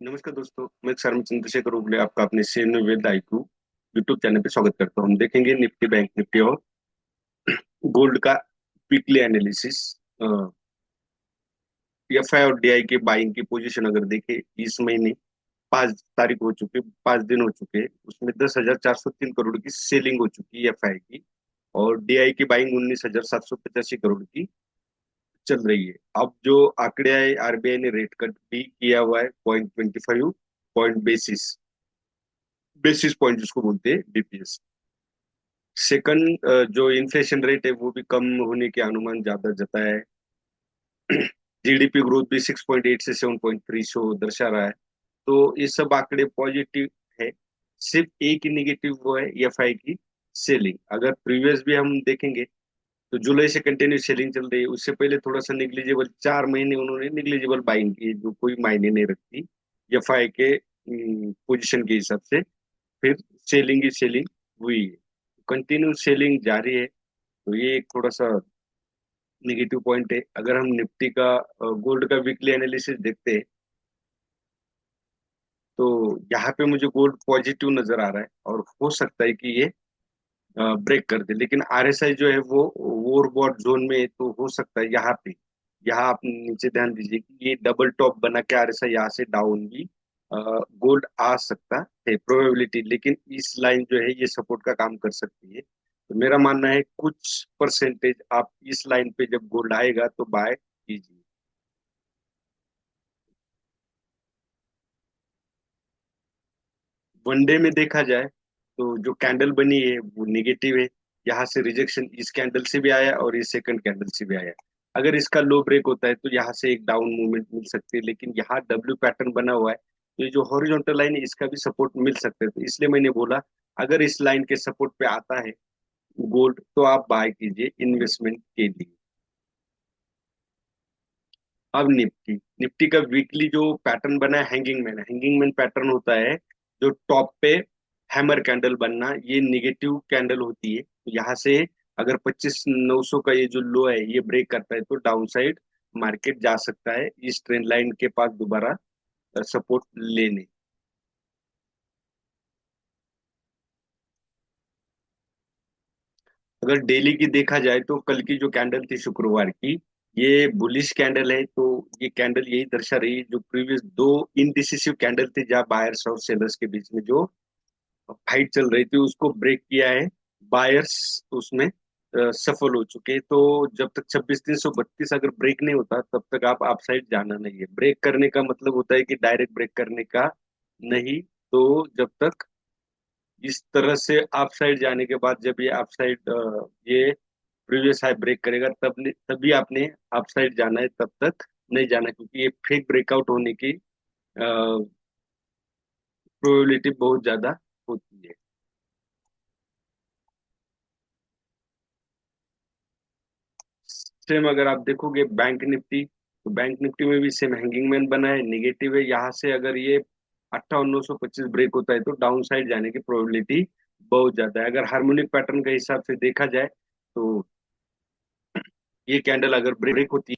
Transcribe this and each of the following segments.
नमस्कार दोस्तों, मैं शर्मा चंद्रशेखर उगले आपका अपने शेयर वेद आईक्यू यूट्यूब चैनल पे स्वागत करता हूँ। हम देखेंगे निफ्टी, बैंक निफ्टी और गोल्ड का वीकली एनालिसिस। एफआई और डीआई के बाइंग की पोजीशन अगर देखें, इस महीने 5 तारीख हो चुके, 5 दिन हो चुके, उसमें 10,403 करोड़ की सेलिंग हो चुकी है एफआई की। और डीआई की बाइंग 19,785 करोड़ की चल रही है। अब जो आंकड़े आए, आरबीआई ने रेट कट भी किया हुआ है, 0.25 पॉइंट बेसिस बेसिस पॉइंट जिसको बोलते हैं बीपीएस। सेकंड, जो इन्फ्लेशन रेट है वो भी कम होने के अनुमान ज्यादा जताया है। जीडीपी ग्रोथ भी 6.8 से 7.3 शो दर्शा रहा है। तो ये सब आंकड़े पॉजिटिव है। सिर्फ एक ही निगेटिव वो है एफआई की सेलिंग। अगर प्रीवियस भी हम देखेंगे तो जुलाई से कंटिन्यू सेलिंग चल रही है। उससे पहले थोड़ा सा निग्लिजिबल 4 महीने उन्होंने निग्लिजिबल बाइंग की, जो कोई मायने नहीं रखती एफआई के पोजीशन के हिसाब से। फिर सेलिंग ही सेलिंग हुई है, कंटिन्यू सेलिंग जारी है। तो ये एक थोड़ा सा नेगेटिव पॉइंट है। अगर हम निफ्टी का गोल्ड का वीकली एनालिसिस देखते हैं तो यहाँ पे मुझे गोल्ड पॉजिटिव नजर आ रहा है और हो सकता है कि ये ब्रेक कर दे। लेकिन आरएसआई जो है वो ओवरबॉट जोन में है, तो हो सकता है यहाँ पे, यहाँ आप नीचे ध्यान दीजिए कि ये डबल टॉप बना के आरएसआई यहाँ से डाउन भी गोल्ड आ सकता है, प्रोबेबिलिटी। लेकिन इस लाइन जो है ये सपोर्ट का काम कर सकती है। तो मेरा मानना है कुछ परसेंटेज आप इस लाइन पे जब गोल्ड आएगा तो बाय कीजिए। वनडे में देखा जाए तो जो कैंडल बनी है वो निगेटिव है। यहाँ से रिजेक्शन इस कैंडल से भी आया और इस सेकंड कैंडल से भी आया। अगर इसका लो ब्रेक होता है तो यहाँ से एक डाउन मूवमेंट मिल सकती है, लेकिन यहाँ डब्ल्यू पैटर्न बना हुआ है तो ये जो हॉरिजॉन्टल लाइन है इसका भी सपोर्ट मिल सकता है। तो इसलिए मैंने बोला अगर इस लाइन के सपोर्ट पे आता है गोल्ड तो आप बाय कीजिए इन्वेस्टमेंट के लिए। अब निफ्टी निफ्टी का वीकली जो पैटर्न बना है, हैंगिंग मैन पैटर्न होता है। जो टॉप पे हैमर कैंडल बनना, ये निगेटिव कैंडल होती है। तो यहाँ से अगर 25,900 का ये जो लो है ये ब्रेक करता है तो डाउन साइड मार्केट जा सकता है इस ट्रेंड लाइन के पास दोबारा सपोर्ट लेने। अगर डेली की देखा जाए तो कल की जो कैंडल थी शुक्रवार की, ये बुलिश कैंडल है। तो ये कैंडल यही दर्शा रही है, जो प्रीवियस दो इनडिसिसिव कैंडल थे जहां बायर्स और सेलर्स के बीच में जो फाइट चल रही थी उसको ब्रेक किया है बायर्स। उसमें सफल हो चुके हैं। तो जब तक 26,332 अगर ब्रेक नहीं होता तब तक आप अपसाइड जाना नहीं है। ब्रेक करने का मतलब होता है कि डायरेक्ट ब्रेक करने का नहीं। तो जब तक इस तरह से अपसाइड जाने के बाद जब ये अपसाइड ये प्रीवियस हाई ब्रेक करेगा तभी आपने अपसाइड जाना है, तब तक नहीं जाना, क्योंकि ये फेक ब्रेकआउट होने की प्रोबेबिलिटी बहुत ज्यादा होती है। सेम अगर आप देखोगे बैंक निफ्टी, तो बैंक निफ्टी में भी सेम हैंगिंग मैन बना है, निगेटिव है। यहाँ से अगर ये 58,925 ब्रेक होता है तो डाउन साइड जाने की प्रोबेबिलिटी बहुत ज्यादा है। अगर हार्मोनिक पैटर्न के हिसाब से देखा जाए तो ये कैंडल अगर ब्रेक होती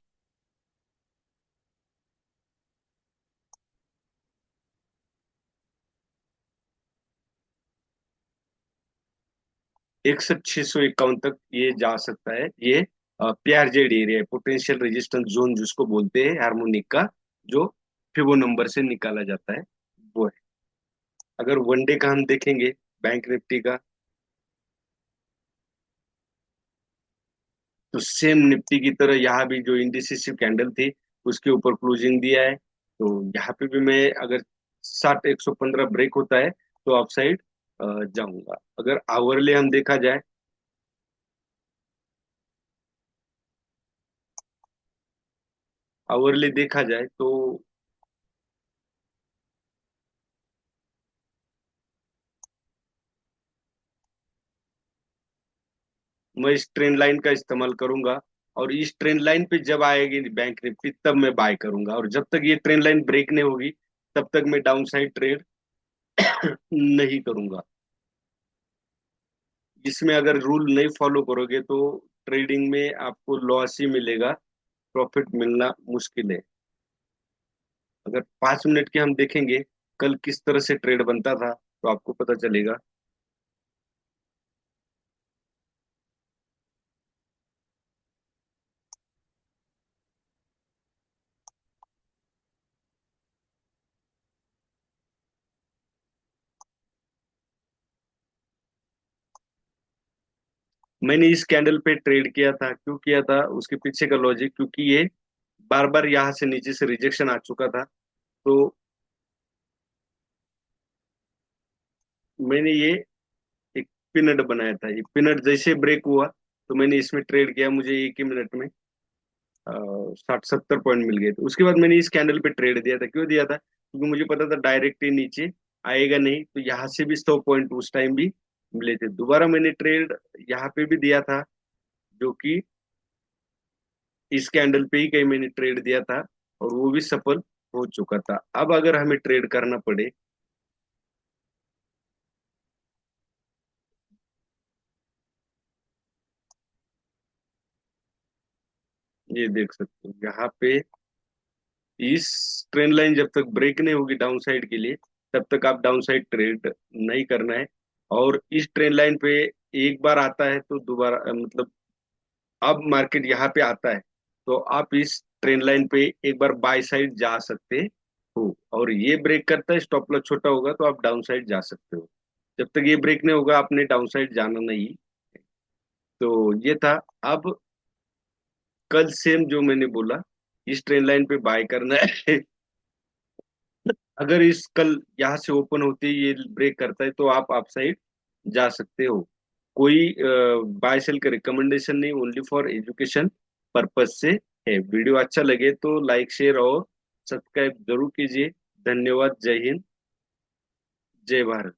61,651 तक ये जा सकता है। ये पीआरजेड एरिया है, पोटेंशियल रेजिस्टेंस जोन जिसको बोलते हैं हार्मोनिक का, जो फिबो नंबर से निकाला जाता है, वो है। अगर वनडे का हम देखेंगे बैंक निफ्टी का, तो सेम निफ्टी की तरह यहाँ भी जो इंडिसिसिव कैंडल थी उसके ऊपर क्लोजिंग दिया है। तो यहाँ पे भी मैं अगर 60,115 ब्रेक होता है तो अपसाइड जाऊंगा। अगर आवरले हम देखा जाए, आवरले देखा जाए तो मैं इस ट्रेंड लाइन का इस्तेमाल करूंगा। और इस ट्रेंड लाइन पे जब आएगी बैंक निफ्टी तब मैं बाय करूंगा, और जब तक ये ट्रेंड लाइन ब्रेक नहीं होगी तब तक मैं डाउन साइड ट्रेड नहीं करूंगा। इसमें अगर रूल नहीं फॉलो करोगे तो ट्रेडिंग में आपको लॉस ही मिलेगा, प्रॉफिट मिलना मुश्किल है। अगर 5 मिनट के हम देखेंगे कल किस तरह से ट्रेड बनता था, तो आपको पता चलेगा। मैंने इस कैंडल पे ट्रेड किया था, क्यों किया था उसके पीछे का लॉजिक, क्योंकि ये बार बार यहाँ से नीचे से रिजेक्शन आ चुका था। तो मैंने ये एक पिनट बनाया था, ये पिनट जैसे ब्रेक हुआ तो मैंने इसमें ट्रेड किया, मुझे एक ही मिनट में 60-70 पॉइंट मिल गए थे। उसके बाद मैंने इस कैंडल पे ट्रेड दिया था, क्यों दिया था, क्योंकि मुझे पता था डायरेक्ट ही नीचे आएगा नहीं, तो यहाँ से भी 100 पॉइंट उस टाइम भी मिले थे। दोबारा मैंने ट्रेड यहाँ पे भी दिया था, जो कि इस कैंडल पे ही कहीं मैंने ट्रेड दिया था, और वो भी सफल हो चुका था। अब अगर हमें ट्रेड करना पड़े, ये देख सकते हो यहाँ पे, इस ट्रेंड लाइन जब तक ब्रेक नहीं होगी डाउन साइड के लिए, तब तक आप डाउन साइड ट्रेड नहीं करना है। और इस ट्रेंड लाइन पे एक बार आता है तो दोबारा मतलब अब मार्केट यहाँ पे आता है, तो आप इस ट्रेंड लाइन पे एक बार बाय साइड जा सकते हो। और ये ब्रेक करता है, स्टॉप लॉस छोटा होगा तो आप डाउन साइड जा सकते हो। जब तक ये ब्रेक नहीं होगा आपने डाउन साइड जाना नहीं। तो ये था। अब कल सेम जो मैंने बोला, इस ट्रेंड लाइन पे बाय करना है। अगर इस कल यहाँ से ओपन होते ही ये ब्रेक करता है तो आप साइड जा सकते हो। कोई बाय सेल का रिकमेंडेशन नहीं, ओनली फॉर एजुकेशन पर्पज से है। वीडियो अच्छा लगे तो लाइक शेयर और सब्सक्राइब जरूर कीजिए। धन्यवाद। जय हिंद। जय भारत।